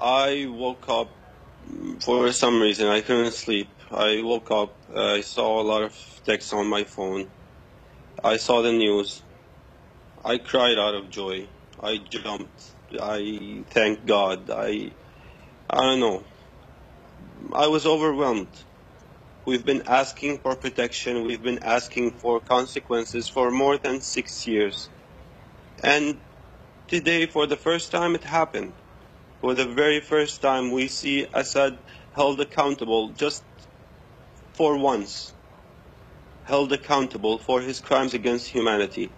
I woke up for some reason. I couldn't sleep. I woke up. I saw a lot of texts on my phone. I saw the news. I cried out of joy. I jumped. I thanked God. I don't know. I was overwhelmed. We've been asking for protection. We've been asking for consequences for more than 6 years. And today, for the first time, it happened. For the very first time, we see Assad held accountable just for once. Held accountable for his crimes against humanity.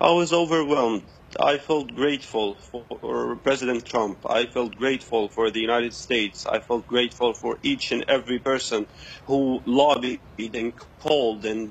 I was overwhelmed. I felt grateful for President Trump. I felt grateful for the United States. I felt grateful for each and every person who lobbied and called and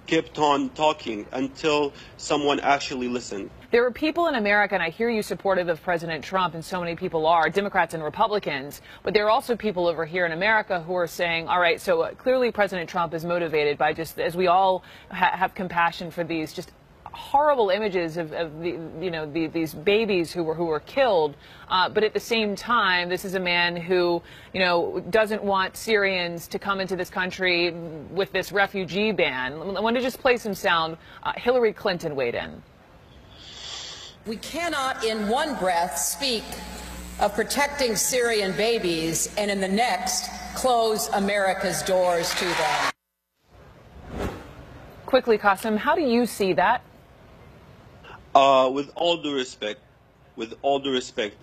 kept on talking until someone actually listened. There are people in America, and I hear you supportive of President Trump, and so many people are, Democrats and Republicans, but there are also people over here in America who are saying, all right, so clearly President Trump is motivated by just, as we all have compassion for these just horrible images of these babies who were killed, but at the same time, this is a man who doesn't want Syrians to come into this country with this refugee ban. I want to just play some sound. Hillary Clinton weighed in. We cannot in one breath speak of protecting Syrian babies and in the next close America's doors to them. Quickly, Qasim, how do you see that? With all due respect,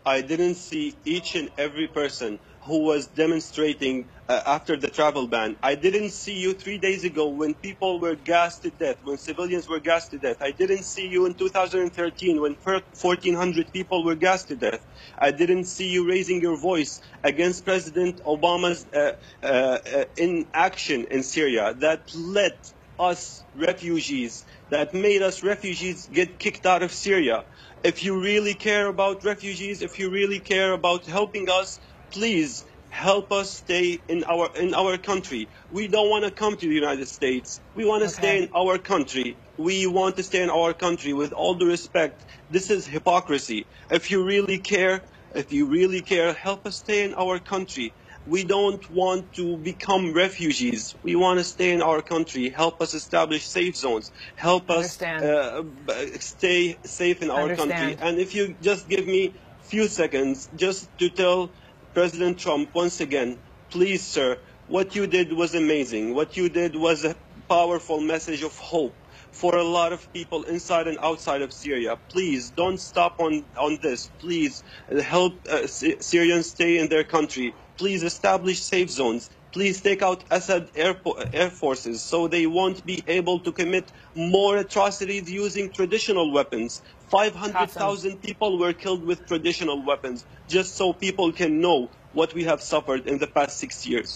I didn't see each and every person who was demonstrating after the travel ban. I didn't see you 3 days ago when people were gassed to death, when civilians were gassed to death. I didn't see you in 2013 when 1,400 people were gassed to death. I didn't see you raising your voice against President Obama's inaction in Syria that led us refugees, that made us refugees get kicked out of Syria. If you really care about refugees, if you really care about helping us, please help us stay in our country. We don't want to come to the United States. We want to stay in our country. We want to stay in our country. With all due respect, this is hypocrisy. If you really care, help us stay in our country. We don't want to become refugees. We want to stay in our country. Help us establish safe zones. Help us stay safe in our country. And if you just give me a few seconds just to tell President Trump once again, please, sir, what you did was amazing. What you did was a powerful message of hope for a lot of people inside and outside of Syria. Please don't stop on this. Please help Syrians stay in their country. Please establish safe zones. Please take out Assad air forces so they won't be able to commit more atrocities using traditional weapons. 500,000 people were killed with traditional weapons, just so people can know what we have suffered in the past 6 years.